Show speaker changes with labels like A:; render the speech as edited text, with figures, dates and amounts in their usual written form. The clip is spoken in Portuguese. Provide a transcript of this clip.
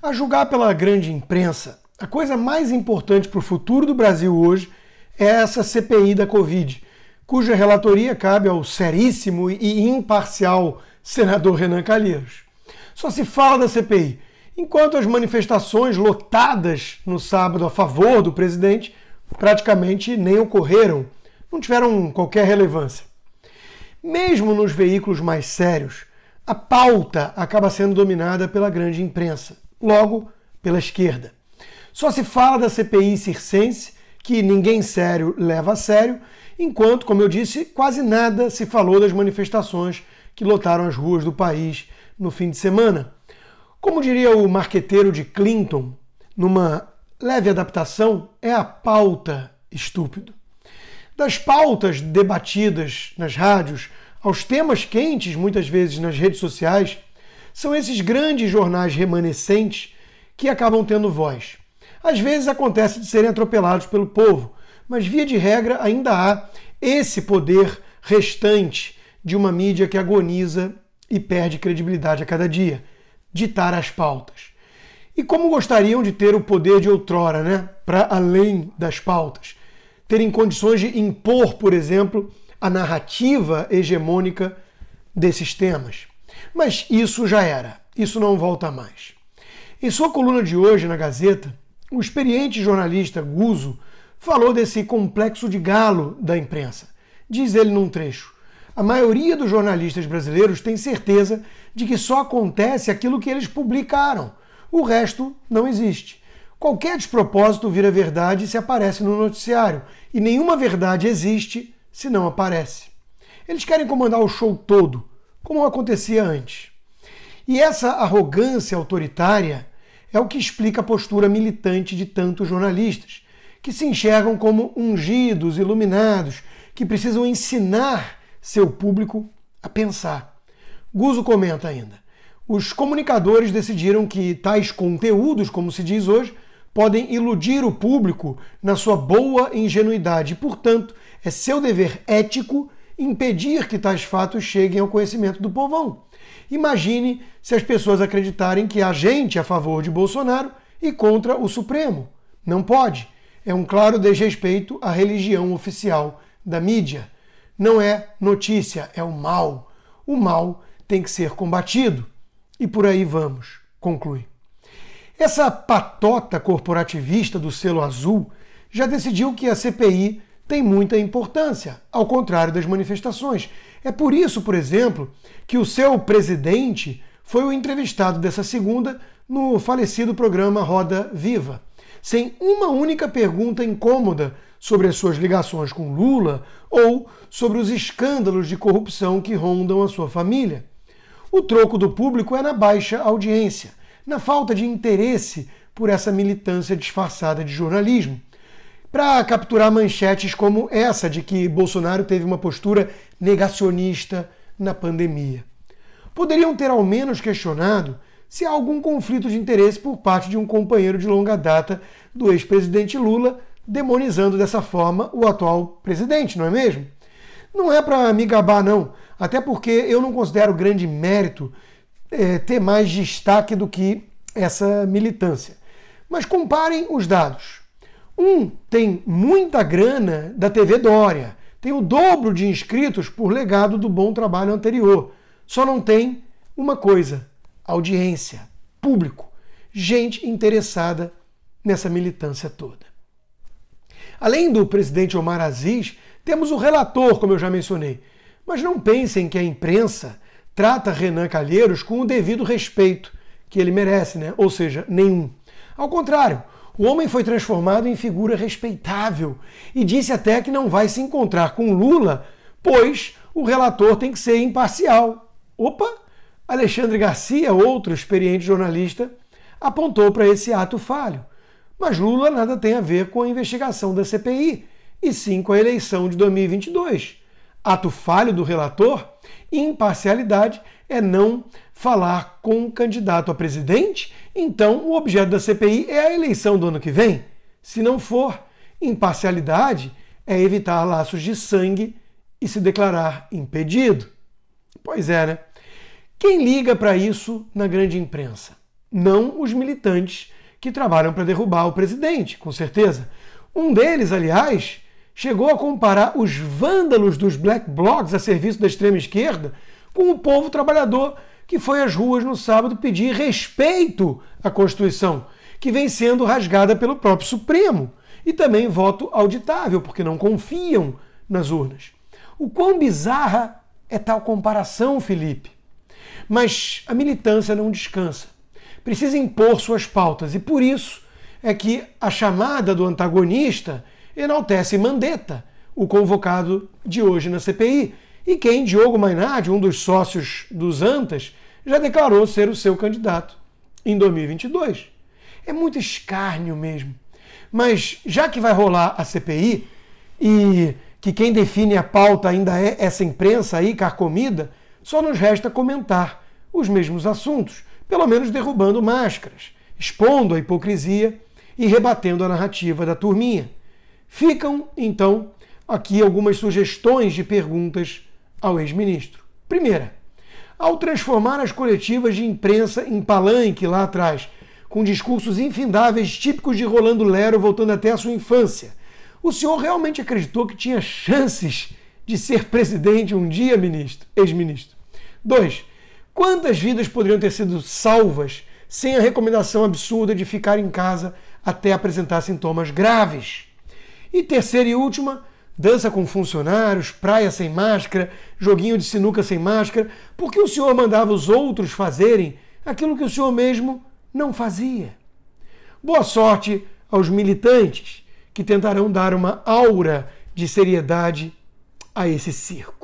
A: A julgar pela grande imprensa, a coisa mais importante para o futuro do Brasil hoje é essa CPI da Covid, cuja relatoria cabe ao seríssimo e imparcial senador Renan Calheiros. Só se fala da CPI, enquanto as manifestações lotadas no sábado a favor do presidente praticamente nem ocorreram, não tiveram qualquer relevância. Mesmo nos veículos mais sérios, a pauta acaba sendo dominada pela grande imprensa, logo pela esquerda. Só se fala da CPI circense, que ninguém sério leva a sério, enquanto, como eu disse, quase nada se falou das manifestações que lotaram as ruas do país no fim de semana. Como diria o marqueteiro de Clinton, numa leve adaptação, é a pauta, estúpido. Das pautas debatidas nas rádios aos temas quentes, muitas vezes nas redes sociais, são esses grandes jornais remanescentes que acabam tendo voz. Às vezes acontece de serem atropelados pelo povo, mas via de regra ainda há esse poder restante de uma mídia que agoniza e perde credibilidade a cada dia, ditar as pautas. E como gostariam de ter o poder de outrora, né? Para além das pautas. Terem condições de impor, por exemplo, a narrativa hegemônica desses temas. Mas isso já era, isso não volta mais. Em sua coluna de hoje na Gazeta, o experiente jornalista Guzzo falou desse complexo de galo da imprensa. Diz ele num trecho: a maioria dos jornalistas brasileiros tem certeza de que só acontece aquilo que eles publicaram. O resto não existe. Qualquer despropósito vira verdade se aparece no noticiário, e nenhuma verdade existe se não aparece. Eles querem comandar o show todo, como acontecia antes. E essa arrogância autoritária é o que explica a postura militante de tantos jornalistas, que se enxergam como ungidos, iluminados, que precisam ensinar seu público a pensar. Guzzo comenta ainda: os comunicadores decidiram que tais conteúdos, como se diz hoje, podem iludir o público na sua boa ingenuidade e, portanto, é seu dever ético impedir que tais fatos cheguem ao conhecimento do povão. Imagine se as pessoas acreditarem que há gente a favor de Bolsonaro e contra o Supremo. Não pode. É um claro desrespeito à religião oficial da mídia. Não é notícia, é o mal. O mal tem que ser combatido. E por aí vamos, conclui. Essa patota corporativista do selo azul já decidiu que a CPI tem muita importância, ao contrário das manifestações. É por isso, por exemplo, que o seu presidente foi o entrevistado dessa segunda no falecido programa Roda Viva, sem uma única pergunta incômoda sobre as suas ligações com Lula ou sobre os escândalos de corrupção que rondam a sua família. O troco do público é na baixa audiência, na falta de interesse por essa militância disfarçada de jornalismo, para capturar manchetes como essa de que Bolsonaro teve uma postura negacionista na pandemia. Poderiam ter ao menos questionado se há algum conflito de interesse por parte de um companheiro de longa data do ex-presidente Lula, demonizando dessa forma o atual presidente, não é mesmo? Não é para me gabar, não, até porque eu não considero grande mérito ter mais destaque do que essa militância. Mas comparem os dados. Um tem muita grana da TV Dória, tem o dobro de inscritos por legado do bom trabalho anterior. Só não tem uma coisa: audiência, público, gente interessada nessa militância toda. Além do presidente Omar Aziz, temos o relator, como eu já mencionei. Mas não pensem que a imprensa trata Renan Calheiros com o devido respeito que ele merece, né? Ou seja, nenhum. Ao contrário, o homem foi transformado em figura respeitável e disse até que não vai se encontrar com Lula, pois o relator tem que ser imparcial. Opa! Alexandre Garcia, outro experiente jornalista, apontou para esse ato falho. Mas Lula nada tem a ver com a investigação da CPI, e sim com a eleição de 2022. Ato falho do relator? Imparcialidade é não falar com o candidato a presidente, então o objeto da CPI é a eleição do ano que vem. Se não for, imparcialidade é evitar laços de sangue e se declarar impedido. Pois é, né? Quem liga para isso na grande imprensa? não os militantes que trabalham para derrubar o presidente, com certeza. Um deles, aliás, chegou a comparar os vândalos dos black blocs a serviço da extrema-esquerda com o povo trabalhador que foi às ruas no sábado pedir respeito à Constituição, que vem sendo rasgada pelo próprio Supremo, e também voto auditável, porque não confiam nas urnas. O quão bizarra é tal comparação, Felipe? Mas a militância não descansa. Precisa impor suas pautas, e por isso é que a chamada do antagonista enaltece Mandetta, o convocado de hoje na CPI, e quem Diogo Mainardi, um dos sócios dos Antas, já declarou ser o seu candidato em 2022. É muito escárnio mesmo. Mas já que vai rolar a CPI e que quem define a pauta ainda é essa imprensa aí carcomida, só nos resta comentar os mesmos assuntos, pelo menos derrubando máscaras, expondo a hipocrisia e rebatendo a narrativa da turminha. Ficam, então, aqui algumas sugestões de perguntas ao ex-ministro. Primeira, ao transformar as coletivas de imprensa em palanque lá atrás, com discursos infindáveis típicos de Rolando Lero voltando até a sua infância, o senhor realmente acreditou que tinha chances de ser presidente um dia, ex-ministro? 2. Quantas vidas poderiam ter sido salvas sem a recomendação absurda de ficar em casa até apresentar sintomas graves? E terceira e última, dança com funcionários, praia sem máscara, joguinho de sinuca sem máscara, porque o senhor mandava os outros fazerem aquilo que o senhor mesmo não fazia? Boa sorte aos militantes que tentarão dar uma aura de seriedade a esse circo.